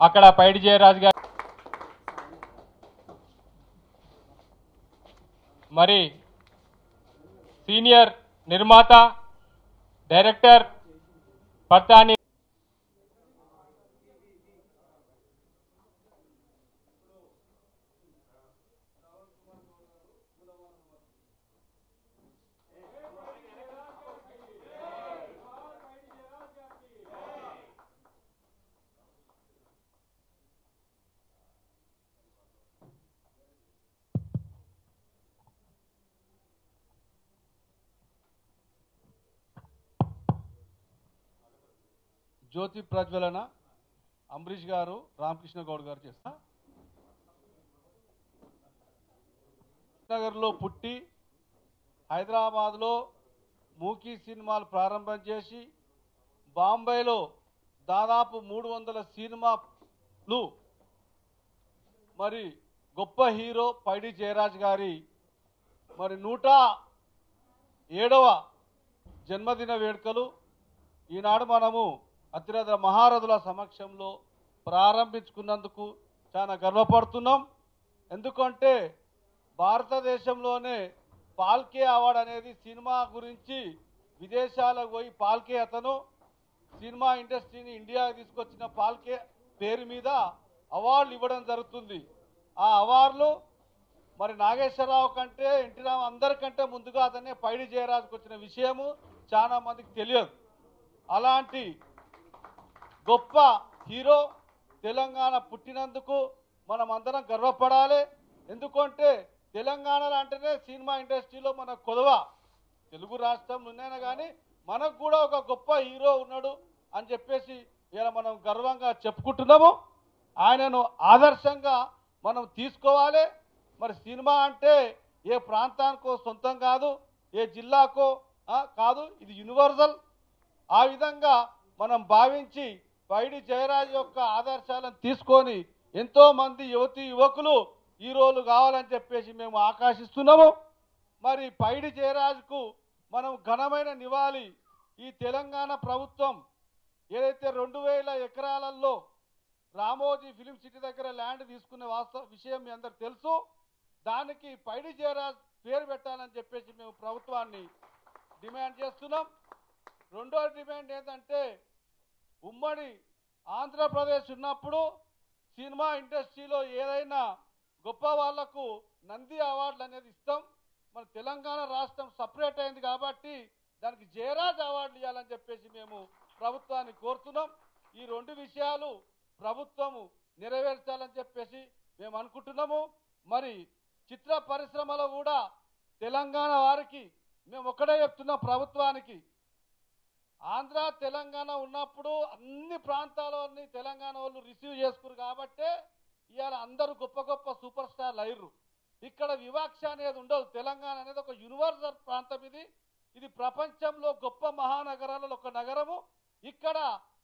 అక్కడ పైడి జయరాజ్ గారు మరి సీనియర్ నిర్మాత డైరెక్టర్ పర్తాని జ్యోతి ప్రజ్వలన అంబరీష్ గారు రామకృష్ణ గౌడ్ గారు చేస్తా నగర్లో పుట్టి హైదరాబాద్లో మూకీ సినిమాలు ప్రారంభం చేసి బాంబేలో దాదాపు 300 సినిమాలు మరి గొప్ప హీరో పైడి జయరాజ్ గారి మరి 107వ జన్మదిన వేడుకలు ఈనాడు మనము అతిరథ మహారథుల సమక్షంలో ప్రారంభించుకున్నందుకు చాలా గర్వపడుతున్నాం. ఎందుకంటే భారతదేశంలోనే పాల్కే అవార్డు అనేది సినిమా గురించి విదేశాలకు పోయి పాల్కే అతను సినిమా ఇండస్ట్రీని ఇండియాకి తీసుకొచ్చిన పాల్కే పేరు మీద అవార్డులు ఇవ్వడం జరుగుతుంది. ఆ అవార్డులు మరి నాగేశ్వరరావు కంటే ఎన్టీ రామారావు అందరికంటే ముందుగా అతనే పైడి జయరాజ్కి వచ్చిన విషయము చాలా మందికి తెలియదు. అలాంటి గొప్ప హీరో తెలంగాణ పుట్టినందుకు మనం అందరం గర్వపడాలి. ఎందుకంటే తెలంగాణలో అంటేనే సినిమా ఇండస్ట్రీలో మన కొదవ తెలుగు రాష్ట్రంలో ఉన్నాయినా కానీ మనకు కూడా ఒక గొప్ప హీరో ఉన్నాడు అని చెప్పేసి ఇలా మనం గర్వంగా చెప్పుకుంటున్నాము. ఆయనను ఆదర్శంగా మనం తీసుకోవాలి. మరి సినిమా అంటే ఏ ప్రాంతానికో సొంతం కాదు, ఏ జిల్లాకో కాదు, ఇది యూనివర్సల్. ఆ విధంగా మనం భావించి పైడి జయరాజ్ యొక్క ఆదర్శాలను తీసుకొని ఎంతోమంది యువతీ యువకులు హీరోలు కావాలని చెప్పేసి మేము ఆకాశిస్తున్నాము. మరి పైడి జయరాజ్కు మనం ఘనమైన నివాళి ఈ తెలంగాణ ప్రభుత్వం ఏదైతే 2000 ఎకరాలలో రామోజీ ఫిలిం సిటీ దగ్గర ల్యాండ్ తీసుకున్న వాస్తవ విషయం మీ అందరికి తెలుసు. దానికి పైడి జయరాజ్ పేరు పెట్టాలని చెప్పేసి మేము ప్రభుత్వాన్ని డిమాండ్ చేస్తున్నాం. రెండో డిమాండ్ ఏంటంటే ఉమ్మడి ఆంధ్రప్రదేశ్ ఉన్నప్పుడు సినిమా ఇండస్ట్రీలో ఏదైనా గొప్ప వాళ్లకు నంది అవార్డులు అనేది ఇస్తాం. మన తెలంగాణ రాష్ట్రం సపరేట్ అయింది కాబట్టి దానికి జయరాజ్ అవార్డులు ఇవ్వాలని చెప్పేసి మేము ప్రభుత్వాన్ని కోరుతున్నాం. ఈ రెండు విషయాలు ప్రభుత్వము నెరవేర్చాలని చెప్పేసి మేము అనుకుంటున్నాము. మరి చిత్ర పరిశ్రమలో కూడా తెలంగాణ వారికి మేము ఒక్కడే చెప్తున్నాం ప్రభుత్వానికి, ఆంధ్ర తెలంగాణ ఉన్నప్పుడు అన్ని ప్రాంతాలని తెలంగాణ వాళ్ళు రిసీవ్ చేసుకున్నారు కాబట్టి ఇవాళ అందరూ గొప్ప గొప్ప సూపర్ స్టార్లు అయ్యారు. ఇక్కడ వివక్ష అనేది ఉండదు. తెలంగాణ అనేది ఒక యూనివర్సల్ ప్రాంతం. ఇది ప్రపంచంలో గొప్ప మహానగరాలలో ఒక నగరము. ఇక్కడ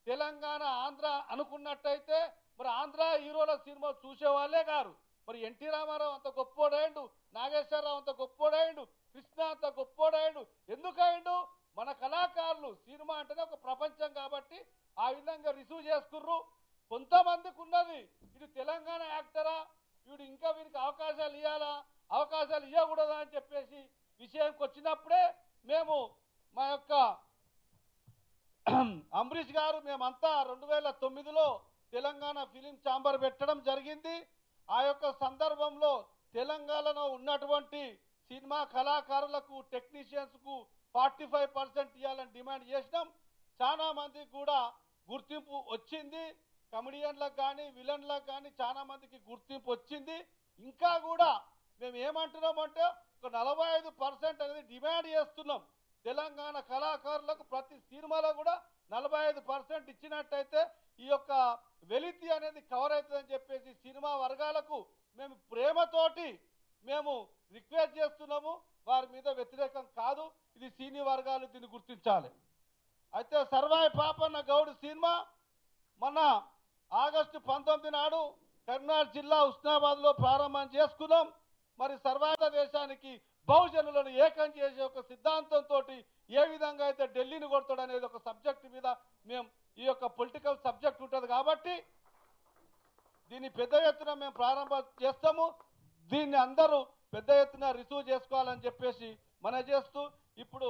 తెలంగాణ ఆంధ్ర అనుకున్నట్టయితే మరి ఆంధ్ర హీరోల సినిమా చూసేవాళ్ళే గారు. మరి ఎన్టీ రామారావు అంత గొప్పోడైండు, నాగేశ్వరరావు అంత గొప్పోడైండు, కృష్ణ అంత గొప్పోడైండు. ఎందుకైండు? మన కళాకారులు సినిమా అంటేనే ఒక ప్రపంచం కాబట్టి ఆ విధంగా రిసీవ్ చేసుకుర్రు. కొంతమందికి ఉన్నది ఇది తెలంగాణ యాక్టరా, వీడు ఇంకా వీరికి అవకాశాలు ఇవ్వాలా, అవకాశాలు ఇవ్వకూడదా అని చెప్పేసి విషయంకి వచ్చినప్పుడే మేము మా యొక్క అంబరీష్ గారు మేమంతా 2009లో తెలంగాణ ఫిలిం ఛాంబర్ పెట్టడం జరిగింది. ఆ యొక్క సందర్భంలో తెలంగాణలో ఉన్నటువంటి సినిమా కళాకారులకు టెక్నీషియన్స్కు 45% ఇవ్వాలని డిమాండ్ చేసినాం. చాలా మందికి కూడా గుర్తింపు వచ్చింది. కమెడియన్లకు కానీ విలన్లకు కానీ చాలా మందికి గుర్తింపు వచ్చింది. ఇంకా కూడా మేము ఏమంటున్నామంటే ఒక 45% అనేది డిమాండ్ చేస్తున్నాం. తెలంగాణ కళాకారులకు ప్రతి సినిమాలో కూడా 45% ఇచ్చినట్టయితే ఈ యొక్క వెలితి అనేది కవర్ అవుతుందని చెప్పేసి సినిమా వర్గాలకు మేము ప్రేమతోటి మేము రిక్వెస్ట్ చేస్తున్నాము. వారి మీద వ్యతిరేకం కాదు. ఇది సీనియర్ వర్గాలు దీన్ని గుర్తించాలి. అయితే సర్వాయి పాపన్న గౌడ్ సినిమా మన ఆగస్టు 19 నాడు కర్నూలు జిల్లా ఉస్నాబాద్లో ప్రారంభం చేసుకున్నాం. మరి సర్వాద దేశానికి బహుజనులను ఏకం చేసే ఒక సిద్ధాంతంతో ఏ విధంగా అయితే ఢిల్లీని కొడతాడు అనేది ఒక సబ్జెక్టు మీద మేము ఈ యొక్క పొలిటికల్ సబ్జెక్ట్ ఉంటుంది కాబట్టి దీన్ని పెద్ద ఎత్తున మేము ప్రారంభం చేస్తాము. దీన్ని అందరూ పెద్ద ఎత్తున రిసీవ్ చేసుకోవాలని చెప్పేసి మనం చేస్తూ ఇప్పుడు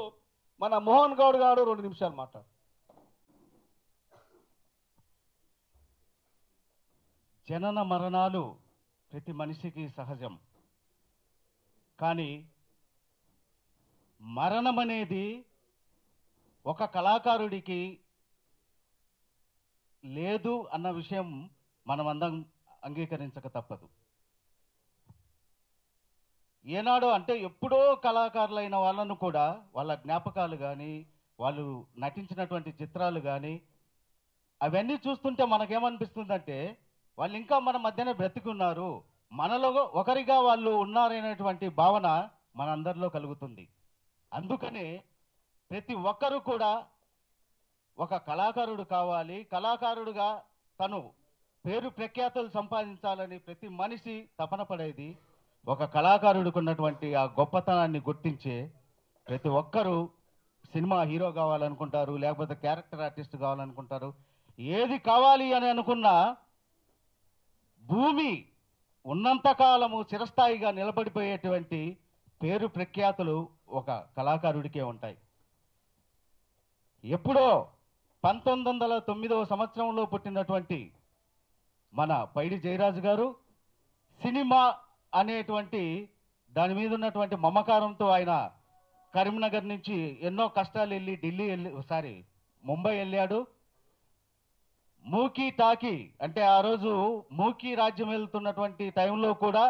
మన మోహన్ గౌడ్ గారు 2 నిమిషాలు మాట్లాడు. జనన మరణాలు ప్రతి మనిషికి సహజం. కానీ మరణం అనేది ఒక కళాకారుడికి లేదు అన్న విషయం మనమందరం అంగీకరించక తప్పదు. ఏనాడో అంటే ఎప్పుడో కళాకారులైన వాళ్ళను కూడా వాళ్ళ జ్ఞాపకాలు కానీ వాళ్ళు నటించినటువంటి చిత్రాలు కానీ అవన్నీ చూస్తుంటే మనకేమనిపిస్తుందంటే వాళ్ళు ఇంకా మన మధ్యనే బ్రతికున్నారు, మనలో ఒకరిగా వాళ్ళు ఉన్నారనేటువంటి భావన మనందరిలో కలుగుతుంది. అందుకనే ప్రతి ఒక్కరూ కూడా ఒక కళాకారుడు కావాలి, కళాకారుడుగా తను పేరు ప్రఖ్యాతులు సంపాదించాలని ప్రతి మనిషి తపన పడేది. ఒక కళాకారుడికి ఉన్నటువంటి ఆ గొప్పతనాన్ని గుర్తించే ప్రతి ఒక్కరూ సినిమా హీరో కావాలనుకుంటారు, లేకపోతే క్యారెక్టర్ ఆర్టిస్ట్ కావాలనుకుంటారు. ఏది కావాలి అని అనుకున్నా భూమి ఉన్నంతకాలము చిరస్థాయిగా నిలబడిపోయేటువంటి పేరు ప్రఖ్యాతులు ఒక కళాకారుడికే ఉంటాయి. ఎప్పుడో 1909వ సంవత్సరంలో పుట్టినటువంటి మన పైడి జయరాజు గారు సినిమా అనేటువంటి దాని మీద ఉన్నటువంటి మమకారంతో ఆయన కరీంనగర్ నుంచి ఎన్నో కష్టాలు వెళ్ళి ముంబై వెళ్ళాడు. మూకీ టాకీ అంటే ఆ రోజు మూకీ రాజ్యం వెళ్తున్నటువంటి టైంలో కూడా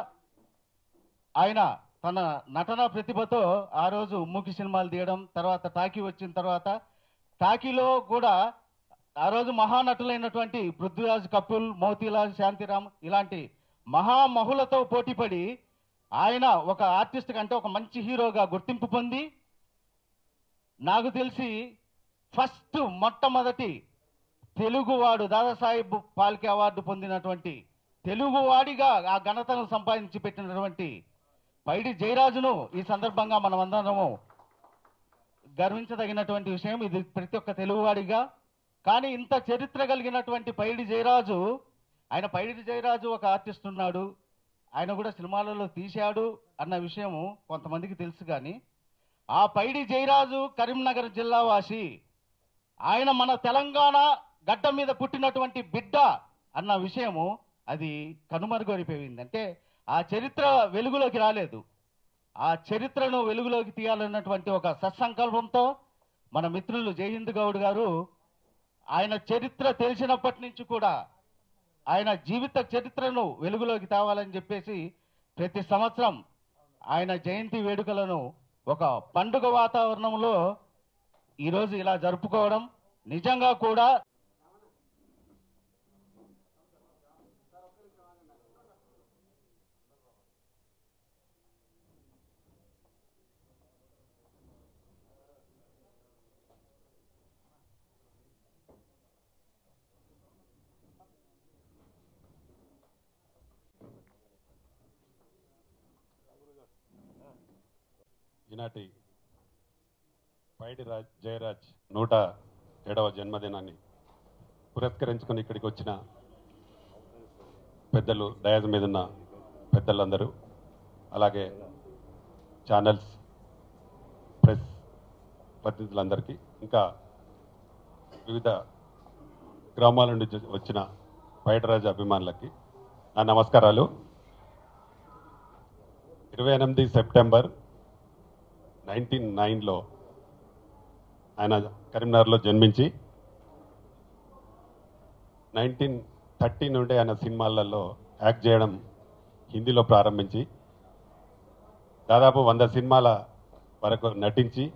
ఆయన తన నటన ప్రతిభతో ఆ రోజు మూకీ సినిమాలు తీయడం, తర్వాత టాకీ వచ్చిన తర్వాత టాకీలో కూడా ఆ రోజు మహానటులైనటువంటి పృథ్వీరాజ్ కపుల్, మోతీలాల్, శాంతిరామ్ ఇలాంటి మహామహులతో పోటీపడి ఆయన ఒక ఆర్టిస్ట్ కంటే ఒక మంచి హీరోగా గుర్తింపు పొంది నాకు తెలిసి మొట్టమొదటి తెలుగువాడు దాదాసాహెబ్ ఫాల్కే అవార్డు పొందినటువంటి తెలుగువాడిగా ఆ ఘనతను సంపాదించి పెట్టినటువంటి పైడి జయరాజును ఈ సందర్భంగా మనమందరము గర్వించదగినటువంటి విషయం. ఇది ప్రతి ఒక్క తెలుగువాడిగా. కానీ ఇంత చరిత్ర కలిగినటువంటి పైడి జయరాజు పైడి జయరాజు ఒక ఆర్టిస్ట్ ఉన్నాడు, ఆయన కూడా సినిమాలలో తీశాడు అన్న విషయము కొంతమందికి తెలుసు. కానీ ఆ పైడి జయరాజు కరీంనగర్ జిల్లా వాసి, ఆయన మన తెలంగాణ గడ్డ మీద పుట్టినటువంటి బిడ్డ అన్న విషయము అది కనుమరుగైపోయింది. అంటే ఆ చరిత్ర వెలుగులోకి రాలేదు. ఆ చరిత్రను వెలుగులోకి తీయాలన్నటువంటి ఒక సత్సంకల్పంతో మన మిత్రులు జయహింద్ గౌడ్ గారు ఆయన చరిత్ర తెలిసినప్పటి నుంచి కూడా ఆయన జీవిత చరిత్రను వెలుగులోకి తేవాలని చెప్పేసి ప్రతి సంవత్సరం ఆయన జయంతి వేడుకలను ఒక పండుగ వాతావరణంలో ఈరోజు ఇలా జరుపుకోవడం నిజంగా కూడా ఈనాటి పైడి జయరాజ్ 107వ జన్మదినాన్ని పురస్కరించుకొని ఇక్కడికి వచ్చిన పెద్దలు, డయాజ్ మీద ఉన్న పెద్దలందరూ, అలాగే ఛానల్స్, ప్రెస్ ప్రతినిధులందరికీ, ఇంకా వివిధ గ్రామాల నుండి వచ్చిన పైడిరాజు అభిమానులకి నా నమస్కారాలు. 28 సెప్టెంబర్ 1909లో ఆయన కరీంనగర్లో జన్మించి 1930 నుండి ఆయన సినిమాలలో యాక్ట్ చేయడం హిందీలో ప్రారంభించి దాదాపు 100 సినిమాల వరకు నటించి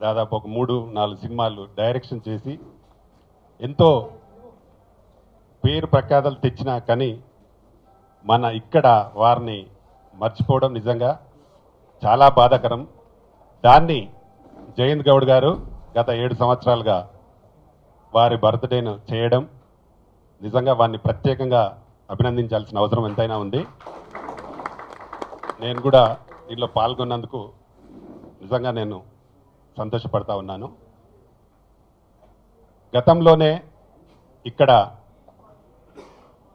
దాదాపు ఒక 3-4 సినిమాలు డైరెక్షన్ చేసి ఎంతో పేరు ప్రఖ్యాతలు తెచ్చినా కానీ మన ఇక్కడ వారిని మర్చిపోవడం నిజంగా చాలా బాధాకరం. దాన్ని జయంత్ గౌడ్ గారు గత 7 సంవత్సరాలుగా వారి బర్త్డేను చేయడం నిజంగా వారిని ప్రత్యేకంగా అభినందించాల్సిన అవసరం ఎంతైనా ఉంది. నేను కూడా దీనిలో పాల్గొన్నందుకు నిజంగా నేను సంతోషపడతా ఉన్నాను. గతంలోనే ఇక్కడ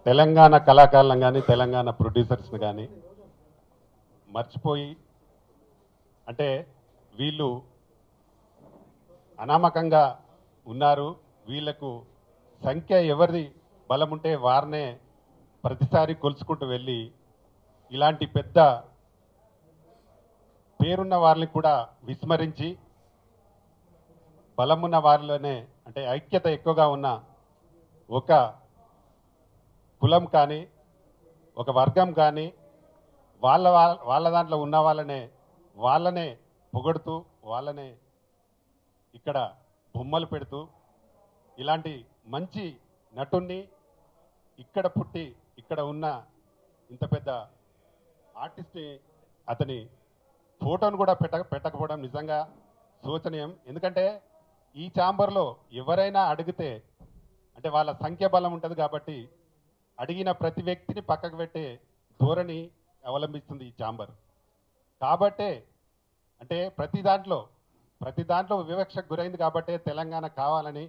తెలంగాణ కళాకారులను కానీ తెలంగాణ ప్రొడ్యూసర్స్ని కానీ మర్చిపోయి, అంటే వీళ్ళు అనామకంగా ఉన్నారు, వీళ్లకు సంఖ్య ఎవరిది బలం ఉంటే వారినే ప్రతిసారి కొలుచుకుంటూ వెళ్ళి ఇలాంటి పెద్ద పేరున్న వారిని కూడా విస్మరించి బలమున్న వారిలోనే, అంటే ఐక్యత ఎక్కువగా ఉన్న ఒక కులం కానీ ఒక వర్గం కానీ వాళ్ళ దాంట్లో ఉన్న వాళ్ళనే పొగడుతూ వాళ్ళనే ఇక్కడ బొమ్మలు పెడుతూ ఇలాంటి మంచి నటుణ్ణి ఇక్కడ పుట్టి ఇక్కడ ఉన్న ఇంత పెద్ద ఆర్టిస్ట్ని అతని ఫోటోను కూడా పెట్టకపోవడం నిజంగా శోచనీయం. ఎందుకంటే ఈ ఛాంబర్లో ఎవరైనా అడిగితే, అంటే వాళ్ళ సంఖ్య బలం ఉంటుంది కాబట్టి అడిగిన ప్రతి వ్యక్తిని పక్కకు పెట్టే ధోరణి అవలంబిస్తుంది ఈ ఛాంబర్. కాబట్టే అంటే ప్రతి దాంట్లో వివక్షకు గురైంది కాబట్టే తెలంగాణ కావాలని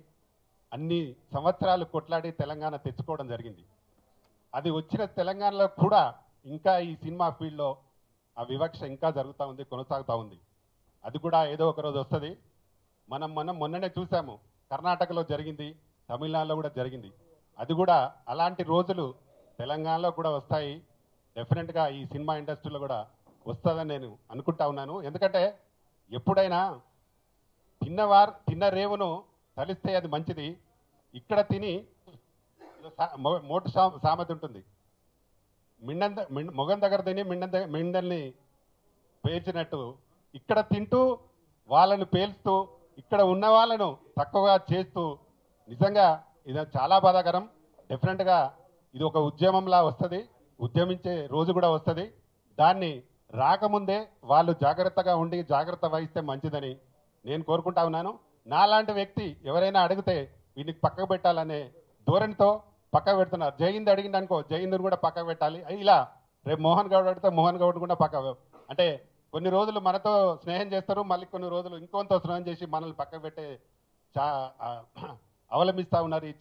అన్ని సంవత్సరాలు కొట్లాడి తెలంగాణ తెచ్చుకోవడం జరిగింది. అది వచ్చిన తెలంగాణలో కూడా ఇంకా ఈ సినిమా ఫీల్డ్లో ఆ వివక్ష ఇంకా జరుగుతూ ఉంది, కొనసాగుతూ ఉంది. అది కూడా ఏదో ఒక రోజు వస్తుంది. మనం మొన్ననే చూసాము, కర్ణాటకలో జరిగింది, తమిళనాడులో కూడా జరిగింది. అది కూడా అలాంటి రోజులు తెలంగాణలో కూడా వస్తాయి. డెఫినెట్గా ఈ సినిమా ఇండస్ట్రీలో కూడా వస్తుందని నేను అనుకుంటా ఉన్నాను. ఎందుకంటే ఎప్పుడైనా తిన్న రేవును తలిస్తే అది మంచిది. ఇక్కడ తిని మోటు సామెత ఉంటుంది, మొగం దగ్గర తిని మిండల్ని పేల్చినట్టు ఇక్కడ తింటూ వాళ్ళను పేల్స్తూ ఇక్కడ ఉన్న వాళ్ళను తక్కువగా చేస్తూ నిజంగా ఇది చాలా బాధాకరం. డెఫినెట్గా ఇది ఒక ఉద్యమంలా వస్తుంది, ఉద్యమించే రోజు కూడా వస్తుంది. దాన్ని రాకముందే వాళ్ళు జాగ్రత్తగా ఉండి జాగ్రత్త వహిస్తే మంచిదని నేను కోరుకుంటా ఉన్నాను. నాలాంటి వ్యక్తి ఎవరైనా అడిగితే వీళ్ళకి పక్కకు పెట్టాలనే ధోరణితో పక్కకు పెడుతున్నారు. జైహింద్ అడిగింది అనుకో, జైహింద్ని కూడా పక్కకు పెట్టాలి. ఇలా రేపు మోహన్ గౌడ్ అడిగితే మోహన్ గౌడ్ కూడా అంటే కొన్ని రోజులు మనతో స్నేహం చేస్తారు, మళ్ళీ కొన్ని రోజులు ఇంకొంత స్నేహం చేసి మనల్ని పక్కకు పెట్టే అవలంబిస్తూ ఉన్నారు ఈ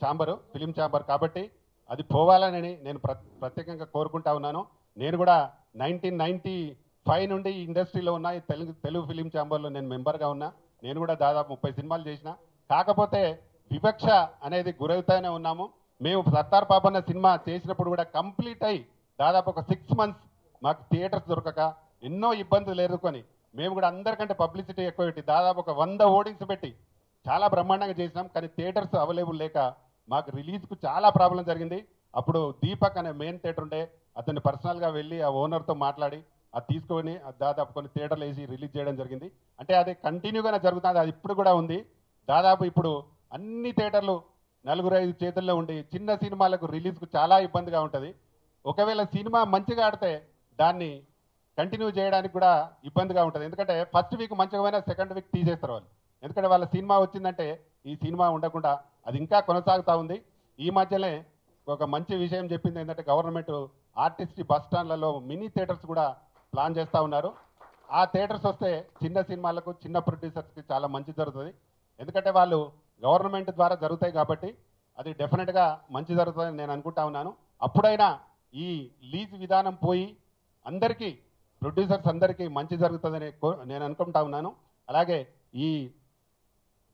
ఫిలిం ఛాంబర్. కాబట్టి అది పోవాలని నేను ప్రత్యేకంగా కోరుకుంటా ఉన్నాను. నేను కూడా 1995 నుండి ఈ ఇండస్ట్రీలో ఉన్న ఈ తెలుగు ఫిలిం ఛాంబర్లో నేను మెంబర్గా ఉన్నా. నేను కూడా దాదాపు 30 సినిమాలు చేసిన. కాకపోతే వివక్ష అనేది గురవుతానే ఉన్నాము. మేము సర్దార్ పాపన్న సినిమా చేసినప్పుడు కూడా కంప్లీట్ అయ్యి దాదాపు ఒక 6 months మాకు థియేటర్స్ దొరకక ఎన్నో ఇబ్బందులు ఎదుర్కొని మేము కూడా అందరికంటే పబ్లిసిటీ ఎక్కువ పెట్టి దాదాపు ఒక 100 హోర్డింగ్స్ పెట్టి చాలా బ్రహ్మాండంగా చేసినాం. కానీ థియేటర్స్ అవైలబుల్ లేక మాకు రిలీజ్కు చాలా ప్రాబ్లం జరిగింది. అప్పుడు దీపక్ అనే మెయిన్ థియేటర్ ఉండే, అతన్ని పర్సనల్గా వెళ్ళి ఆ ఓనర్తో మాట్లాడి అది తీసుకొని దాదాపు కొన్ని థియేటర్లు వేసి రిలీజ్ చేయడం జరిగింది. అంటే అది కంటిన్యూగానే జరుగుతుంది, అది ఇప్పుడు కూడా ఉంది. దాదాపు ఇప్పుడు అన్ని థియేటర్లు 4-5 చేతుల్లో ఉండి చిన్న సినిమాలకు రిలీజ్కు చాలా ఇబ్బందిగా ఉంటుంది. ఒకవేళ సినిమా మంచిగా ఆడితే దాన్ని కంటిన్యూ చేయడానికి కూడా ఇబ్బందిగా ఉంటుంది. ఎందుకంటే ఫస్ట్ వీక్ మంచిగా పోయినా సెకండ్ వీక్ తీసేస్తారు వాళ్ళు. ఎందుకంటే వాళ్ళ సినిమా వచ్చిందంటే ఈ సినిమా ఉండకుండా అది ఇంకా కొనసాగుతూ ఉంది. ఈ మధ్యనే ఒక మంచి విషయం చెప్పింది ఏంటంటే గవర్నమెంట్ ఆర్టిస్ట్ బస్ స్టాండ్లలో మినీ థియేటర్స్ కూడా ప్లాన్ చేస్తూ ఉన్నారు. ఆ థియేటర్స్ వస్తే చిన్న సినిమాలకు చిన్న ప్రొడ్యూసర్స్కి చాలా మంచి జరుగుతుంది. ఎందుకంటే వాళ్ళు గవర్నమెంట్ ద్వారా జరుగుతాయి కాబట్టి అది డెఫినెట్గా మంచి జరుగుతుందని నేను అనుకుంటా ఉన్నాను. అప్పుడైనా ఈ లీజ్ విధానం పోయి అందరికీ ప్రొడ్యూసర్స్ అందరికీ మంచి జరుగుతుందని నేను అనుకుంటా ఉన్నాను. అలాగే ఈ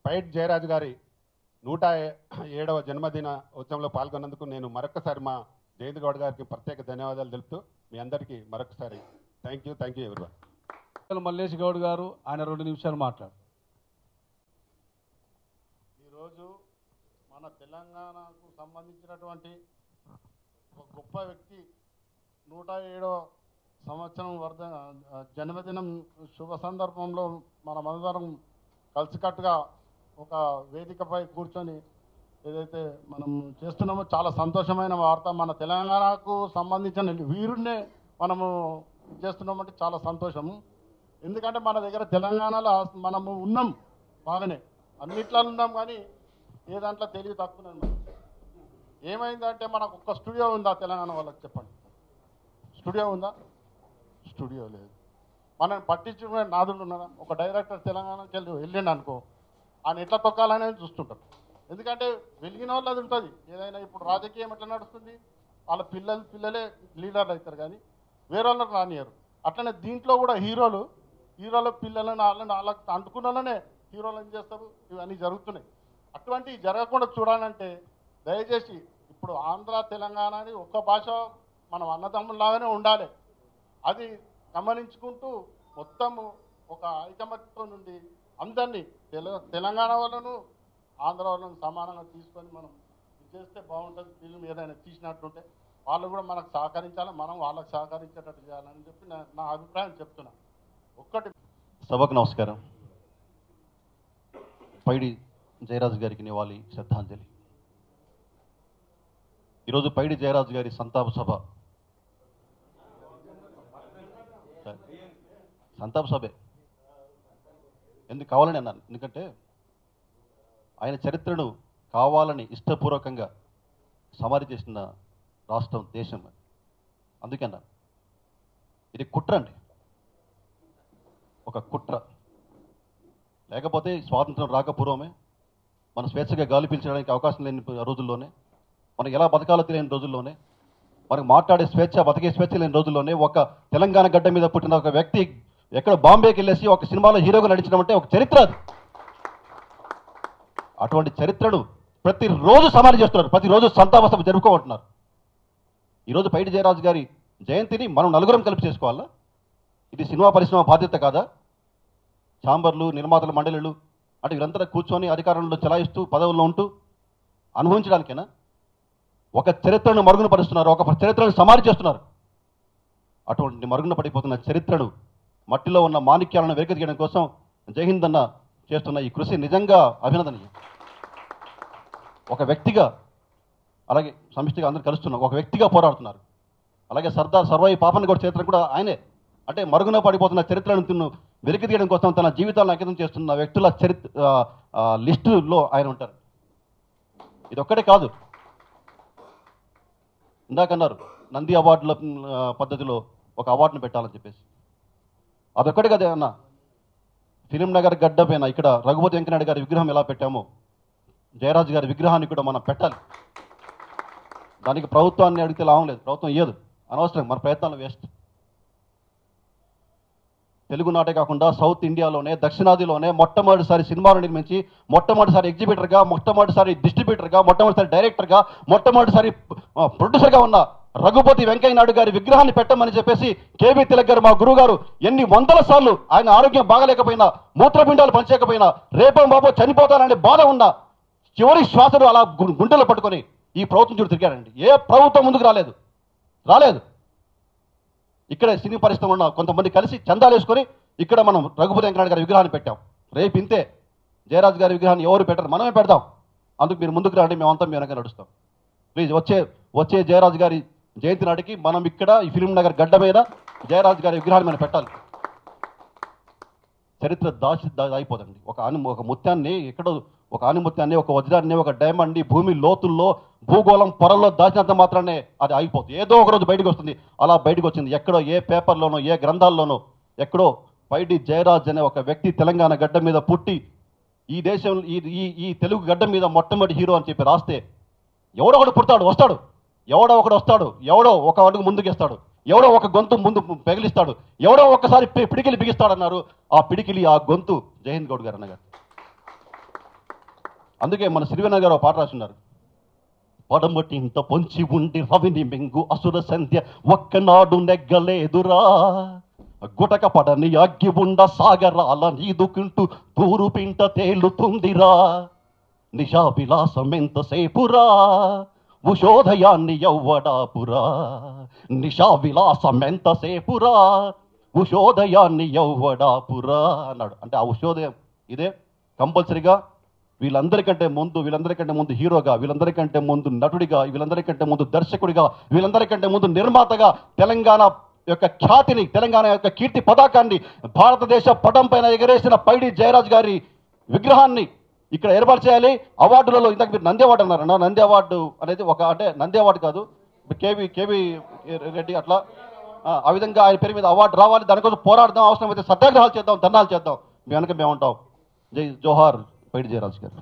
పైడి జయరాజ్ గారి 107వ జన్మదిన ఉత్సవంలో పాల్గొన్నందుకు నేను మరొకసారి మా జయంత్ గౌడ్ గారికి ప్రత్యేక ధన్యవాదాలు తెలుపుతూ మీ అందరికీ మరొకసారి thank you everyone. Mallesh Goud గారు ఆయన 2 నిమిషాలు మాట్లాడు. ఈరోజు మన తెలంగాణకు సంబంధించినటువంటి ఒక గొప్ప వ్యక్తి 107వ సంవత్సరం జన్మదినం శుభ సందర్భంలో మనమందరం కలిసికట్టుగా ఒక వేదికపై కూర్చొని ఏదైతే మనం చేస్తున్నామో చాలా సంతోషమైన వార్త. మన తెలంగాణకు సంబంధించిన వీరుణ్ణే మనము చేస్తున్నామంటే చాలా సంతోషము. ఎందుకంటే మన దగ్గర తెలంగాణలో మనము ఉన్నాం, బాగానే అన్నిట్లో ఉన్నాం, కానీ ఏ దాంట్లో తెలివి తక్కువ. ఏమైందంటే మనకు ఒక్క స్టూడియో ఉందా తెలంగాణ వాళ్ళకి చెప్పండి? స్టూడియో ఉందా? స్టూడియో లేదు. మనం పట్టించుకునే నాదులు ఉన్నారా? ఒక డైరెక్టర్ తెలంగాణకి వెళ్ళిండు అనుకో, ఆయన ఎట్లా తొక్కాలనేది చూస్తుంటారు. ఎందుకంటే వెలిగిన వాళ్ళు అది ఉంటుంది. ఏదైనా ఇప్పుడు రాజకీయం ఎట్లా నడుస్తుంది, వాళ్ళ పిల్లలే లీడర్లు అవుతారు కానీ వేరే వాళ్ళకి రానియరు. అట్లనే దీంట్లో కూడా హీరోల పిల్లలను వాళ్ళకి అంటుకున్న వాళ్ళనే హీరోలు ఏం చేస్తారు, ఇవన్నీ జరుగుతున్నాయి. అటువంటివి జరగకుండా చూడాలంటే దయచేసి ఇప్పుడు ఆంధ్ర తెలంగాణ అని ఒక్క భాష మనం అన్నదమ్ములాగానే ఉండాలి. అది గమనించుకుంటూ మొత్తం ఒక ఐకమత్యం నుండి అందరినీ తెలంగాణ వాళ్ళను ఆంధ్ర వాళ్ళను సమానంగా తీసుకొని మనం చేస్తే బాగుంటుంది. ఫిల్మ్ ఏదైనా తీసినట్టుంటే వాళ్ళు కూడా మనకు సహకరించాలి, మనం వాళ్ళకి సహకరించేటట్టు చేయాలని చెప్పి నా అభిప్రాయం చెప్తున్నా. ఒక్కటి సభకు నమస్కారం. పైడి జయరాజు గారికి నివాళి శ్రద్ధాంజలి. ఈరోజు పైడి జయరాజు గారి సంతాప సభే ఎందుకు కావాలని అన్నాను, ఎందుకంటే ఆయన చరిత్రను కావాలని ఇష్టపూర్వకంగా సమాధి చేసిన రాష్ట్రం దేశం, అందుకే అన్నాను ఇది కుట్ర అండి, ఒక కుట్ర. లేకపోతే స్వాతంత్రం రాకపూర్వమే మనం స్వేచ్ఛగా గాలి పీల్చడానికి అవకాశం లేని రోజుల్లోనే, మనకు ఎలా బతకాలో తెలియని రోజుల్లోనే, మనకు మాట్లాడే స్వేచ్ఛ బతికే స్వేచ్ఛ లేని రోజుల్లోనే ఒక తెలంగాణ గడ్డ మీద పుట్టిన ఒక వ్యక్తి ఎక్కడ బాంబేకి వెళ్ళేసి ఒక సినిమాలో హీరోగా నడిచినామంటే ఒక చరిత్ర అది. అటువంటి చరిత్రను ప్రతిరోజు సమాధి చేస్తున్నారు, ప్రతిరోజు సంతాప సభ జరుపుకోమంటున్నారు. ఈరోజు పైడి జయరాజు గారి జయంతిని మనం నలుగురం కలిపి చేసుకోవాలా? ఇది సినిమా పరిశ్రమ బాధ్యత కాదా? ఛాంబర్లు, నిర్మాతల మండలిలు అంటే వీరంతా కూర్చొని అధికారంలో చలాయిస్తూ పదవుల్లో ఉంటూ అనుభవించడానికేనా? ఒక చరిత్రను మరుగున పరుస్తున్నారు, ఒక చరిత్రను సమాధి చేస్తున్నారు. అటువంటి మరుగున పడిపోతున్న చరిత్రను, మట్టిలో ఉన్న మాణిక్యాలను వెలికి తీయడం కోసం జయహింద్ అన్న చేస్తున్న ఈ కృషి నిజంగా అభినందనీయం. ఒక వ్యక్తిగా, అలాగే సమిష్టిగా అందరూ కలుస్తున్నారు, ఒక వ్యక్తిగా పోరాడుతున్నారు. అలాగే సర్దార్ సర్వాయి పాపన్ గౌడ్ చరిత్ర కూడా ఆయనే, అంటే మరుగున పడిపోతున్న చరిత్రను వెలికి తీయడం కోసం తన జీవితాలను అంకితం చేస్తున్న వ్యక్తుల లిస్టులో ఆయన ఉంటారు. ఇది ఒక్కటే కాదు, ఇందాకన్నారు నంది అవార్డుల పద్ధతిలో ఒక అవార్డును పెట్టాలని చెప్పేసి, అదొక్కటే కదా అన్న. ఫిలిం నగర్ గడ్డ పైన ఇక్కడ రఘుపతి వెంకనాయుడు గారి విగ్రహం ఎలా పెట్టామో జయరాజు గారి విగ్రహాన్ని కూడా మనం పెట్టాలి. దానికి ప్రభుత్వాన్ని అడిగితే లాభం లేదు, ప్రభుత్వం ఇయ్యదు, అనవసరం, మన ప్రయత్నాలు వేస్ట్. తెలుగునాటే కాకుండా సౌత్ ఇండియాలోనే, దక్షిణాదిలోనే మొట్టమొదటిసారి సినిమాలు నిర్మించి, మొట్టమొదటిసారి ఎగ్జిబిటర్గా, మొట్టమొదటిసారి డిస్ట్రిబ్యూటర్గా, మొట్టమొదటిసారి డైరెక్టర్గా, మొట్టమొదటిసారి ప్రొడ్యూసర్గా ఉన్న రఘుపతి వెంకయ్య నాయుడు గారి విగ్రహాన్ని పెట్టమని చెప్పేసి కేబీ తిలక్ గారు, మా గురువు గారు, ఎన్ని వందల సార్లు ఆయన ఆరోగ్యం బాగలేకపోయినా, మూత్రపిండాలు పనిచేయకపోయినా, రేపం బాబో చనిపోతాననే బాధ ఉన్న చివరి శ్వాసను అలా గుండెలు పట్టుకొని ఈ ప్రభుత్వం చూడు తిరిగారండి. ఏ ప్రభుత్వం ముందుకు రాలేదు. ఇక్కడే సినీ పరిశ్రమ ఉన్న కొంతమంది కలిసి చందాలు వేసుకొని ఇక్కడ మనం రఘుపతి వెంకనాయుడు గారి విగ్రహాన్ని పెట్టాం. రేపు ఇంతే జయరాజు గారి విగ్రహాన్ని ఎవరు పెట్టరు, మనమే పెడదాం. అందుకు మీరు ముందుకు రండి, మేమంతా మీ వెనక నడుస్తాం. ప్లీజ్ వచ్చే జయరాజు గారి జయంతి నాటికి మనం ఇక్కడ ఈ ఫిలిం నగర్ గడ్డ మీద జయరాజు గారి విగ్రహాన్ని మనం పెట్టాలి. చరిత్ర అయిపోదండి. ఒక ముత్యాన్ని ఎక్కడో, ఒక ఆనిముత్యాన్ని, ఒక వజ్రాన్ని, ఒక డైమండ్ని భూమి లోతుల్లో భూగోళం పొరల్లో దాచినంత మాత్రానే అది ఆగిపోతుంది, ఏదో ఒక రోజు బయటకు వస్తుంది. అలా బయటకు వచ్చింది ఎక్కడో, ఏ పేపర్లోనో, ఏ గ్రంథాల్లోనో ఎక్కడో పైడి జయరాజ్ అనే ఒక వ్యక్తి తెలంగాణ గడ్డ మీద పుట్టి ఈ దేశం ఈ తెలుగు గడ్డ మీద మొట్టమొదటి హీరో అని చెప్పి రాస్తే ఎవడో ఒకడు పుడతాడు, వస్తాడు, ఎవడో ఒకడు వస్తాడు, ఎవడో ఒక అడుగు ముందుకేస్తాడు, ఎవడో ఒక గొంతు ముందు పెగిలిస్తాడు, ఎవడో ఒక్కసారి పిడికిలి బిగిస్తాడన్నారు. ఆ పిడికిలి, ఆ గొంతు జయహింద్ గౌడ్ గారు అన్నగారు. అందుకే మన సిరివెన్న గారు పాట రాస్తున్నారు, పడమటింత పొంచి ఉండి రవిని మెంగు అసుర సంధ్య ఒక్కనాడు నెగ్గలేదురా, గుటక పడని అగ్గి ఉండ సాగరాల నీదుకుంటూ తూరు పింట తేలుతుందిరా, నిశా విలాసం ఎంతసేపురా, ఉషోదయాన్ని యవ్వడాపురా, నిశా విలాసం ఎంతసేపురా, ఉషోదయాన్ని యవ్వడాపురా అన్నాడు. అంటే ఆ ఉషోదయం ఇదే కంపల్సరీగా వీళ్ళందరికంటే ముందు హీరోగా, వీళ్ళందరికంటే ముందు నటుడిగా, వీళ్ళందరికంటే ముందు దర్శకుడిగా, వీళ్ళందరికంటే ముందు నిర్మాతగా తెలంగాణ యొక్క ఖ్యాతిని, తెలంగాణ యొక్క కీర్తి పతాకాన్ని భారతదేశ పటం పైన ఎగరేసిన పైడి జయరాజ్ గారి విగ్రహాన్ని ఇక్కడ ఏర్పాటు చేయాలి. అవార్డులలో ఇందాక మీరు నంది అవార్డు అన్నారన్న, నంది అవార్డు అనేది అంటే నంది అవార్డు కాదు, కేవీ రెడ్డి అట్లా ఆ విధంగా ఆయన పేరు మీద అవార్డు రావాలి. దానికోసం పోరాడదాం, అవసరమైతే సత్యాగ్రహాలు చేద్దాం, ధర్నాలు చేద్దాం, మీ వెనక మేము ఉంటాం. జై జోహార్ పైడి జయరాజ్ గారు.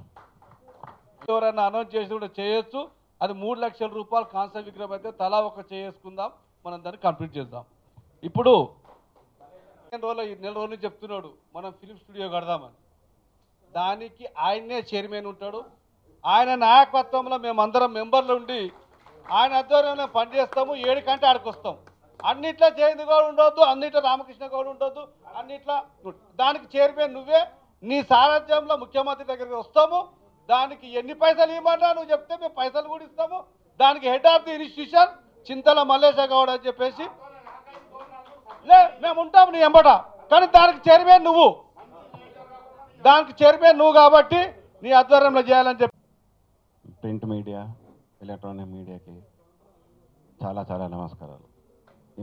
ఎవరైనా అనౌన్స్ చేసి కూడా చేయొచ్చు. అది 3 లక్షల రూపాయలు కాంస్య విగ్రహం అయితే తలా ఒక చేసుకుందాం, మనం దాన్ని కంప్లీట్ చేద్దాం. ఇప్పుడు నెల రోజులు చెప్తున్నాడు మనం ఫిలిం స్టూడియో కడదామని. దానికి ఆయన్నే చైర్మన్ ఉంటాడు. ఆయన నాయకత్వంలో మేమందరం మెంబర్లు ఉండి ఆయన ఆధ్వర్యంలో పనిచేస్తాము. 7 గంటల ఆడికి వస్తాం. అన్నిట్లో జయంత్ గౌడ్ ఉండొద్దు, అన్నిట్లో రామకృష్ణ గౌడ్ ఉండొద్దు, అన్నిట్లో దానికి చైర్మన్ నువ్వే. నీ సారథ్యంలో ముఖ్యమంత్రి దగ్గరికి వస్తాము. దానికి ఎన్ని పైసలు ఇవ్వమన్నా నువ్వు చెప్తే మేము పైసలు కూడా ఇస్తాము. దానికి హెడ్ ఆఫ్ ది ఇన్స్టిట్యూషన్ చింతల మల్లేశ గౌడ్ అని చెప్పేసి మేము ఉంటాము నీ ఎంబట. కానీ దానికి చైర్మన్ నువ్వు, కాబట్టి నీ ఆధ్వర్యంలో చేయాలని చెప్పి. ప్రింట్ మీడియా, ఎలక్ట్రానిక్ మీడియాకి చాలా చాలా నమస్కారాలు.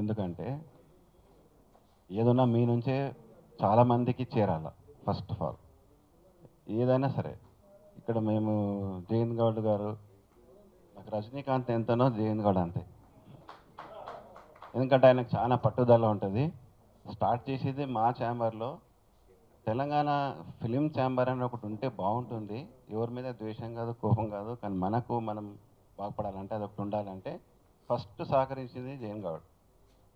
ఎందుకంటే ఏదన్నా మీ నుంచే చాలామందికి చేరాల. ఫస్ట్ ఆఫ్ ఆల్ ఏదైనా సరే ఇక్కడ మేము జయంత్ గౌడ్ గారు, నాకు రజనీకాంత్ ఎంతనో జయంత్ గౌడ్ అంతే. ఎందుకంటే ఆయనకు చాలా పట్టుదల ఉంటుంది. స్టార్ట్ చేసేది మా ఛాంబర్లో. తెలంగాణ ఫిలిం ఛాంబర్ అని ఒకటి ఉంటే బాగుంటుంది. ఎవరి మీద ద్వేషం కాదు, కోపం కాదు, కానీ మనకు మనం బాగుపడాలంటే అదొకటి ఉండాలంటే ఫస్ట్ సహకరించింది జయంత్ గౌడ్.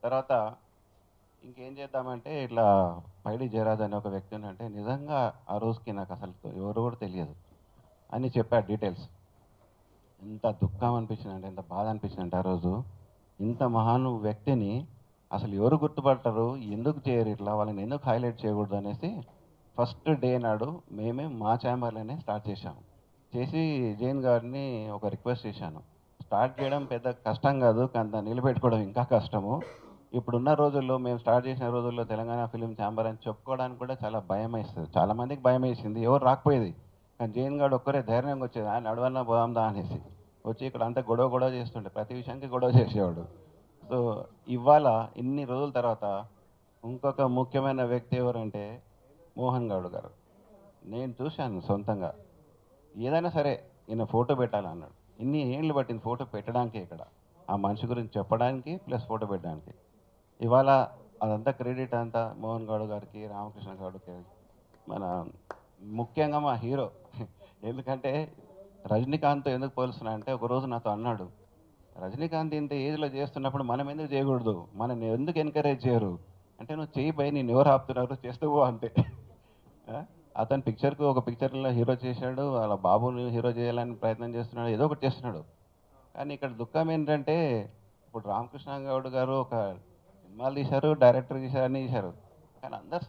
తర్వాత ఇంకేం చేద్దామంటే ఇట్లా పైడి జయరాజ్ అనే ఒక వ్యక్తి అంటే నిజంగా ఆ రోజుకి నాకు అసలు ఎవరు కూడా తెలియదు అని చెప్పాడు డీటెయిల్స్. ఎంత దుఃఖం అనిపించిందంటే, ఎంత బాధ అనిపించిందంటే ఆ రోజు ఇంత మహాను వ్యక్తిని అసలు ఎవరు గుర్తుపడతారు, ఎందుకు చేయరు, ఇట్లా వాళ్ళని ఎందుకు హైలైట్ చేయకూడదు అనేసి ఫస్ట్ డే నాడు మేమే మా ఛాంబర్లోనే స్టార్ట్ చేశాము. చేసి జయంత్ గారిని ఒక రిక్వెస్ట్ చేశాను. స్టార్ట్ చేయడం పెద్ద కష్టం కాదు, కానీ దాన్ని నిలబెట్టుకోవడం ఇంకా కష్టము. ఇప్పుడున్న రోజుల్లో, మేము స్టార్ట్ చేసిన రోజుల్లో తెలంగాణ ఫిలిం ఛాంబర్ అని చెప్పుకోవడానికి కూడా చాలా భయం వేస్తుంది. చాలామందికి భయం వేసింది, ఎవరు రాకపోయేది. కానీ జయంత్ గారు ఒక్కరే ధైర్యంగా వచ్చేది. ఆయన నడవన్నా పోదాందా అనేసి వచ్చి ఇక్కడ అంతా గొడవ చేస్తుండే, ప్రతి విషయానికి గొడవ చేసేవాడు. సో ఇవాళ ఇన్ని రోజుల తర్వాత ఇంకొక ముఖ్యమైన వ్యక్తి ఎవరంటే మోహన్ గౌడ్ గారు. నేను చూశాను సొంతంగా. ఏదైనా సరే ఈయన ఫోటో పెట్టాలన్నాడు. ఇన్ని ఏళ్ళు పట్టింది ఫోటో పెట్టడానికి, ఇక్కడ ఆ మనిషి గురించి చెప్పడానికి ప్లస్ ఫోటో పెట్టడానికి. ఇవాళ అదంతా క్రెడిట్ అంతా మోహన్ గౌడ్ గారికి, రామకృష్ణ గౌడ్కి, మన ముఖ్యంగా మా హీరో. ఎందుకంటే రజనీకాంత్ ఎందుకు పోలుస్తున్నా అంటే, ఒకరోజు నాతో అన్నాడు, రజనీకాంత్ ఇంత ఏజ్లో చేస్తున్నప్పుడు మనం ఎందుకు చేయకూడదు, మనం ఎందుకు ఎంకరేజ్ చేయరు అంటే, నువ్వు చేయి పై నేను ఎవరు ఆపుతున్నారు, చేస్తూ అంతే. అతను ఒక పిక్చర్లో హీరో చేశాడు, వాళ్ళ బాబుని హీరో చేయాలని ప్రయత్నం చేస్తున్నాడు, ఏదో ఒకటి చేస్తున్నాడు. కానీ ఇక్కడ దుఃఖం ఏంటంటే, ఇప్పుడు రామకృష్ణ గౌడ్ గారు ఒక సినిమాలు తీశారు, డైరెక్టర్ చేశారు, అన్నీ చేశారు. కానీ అందరు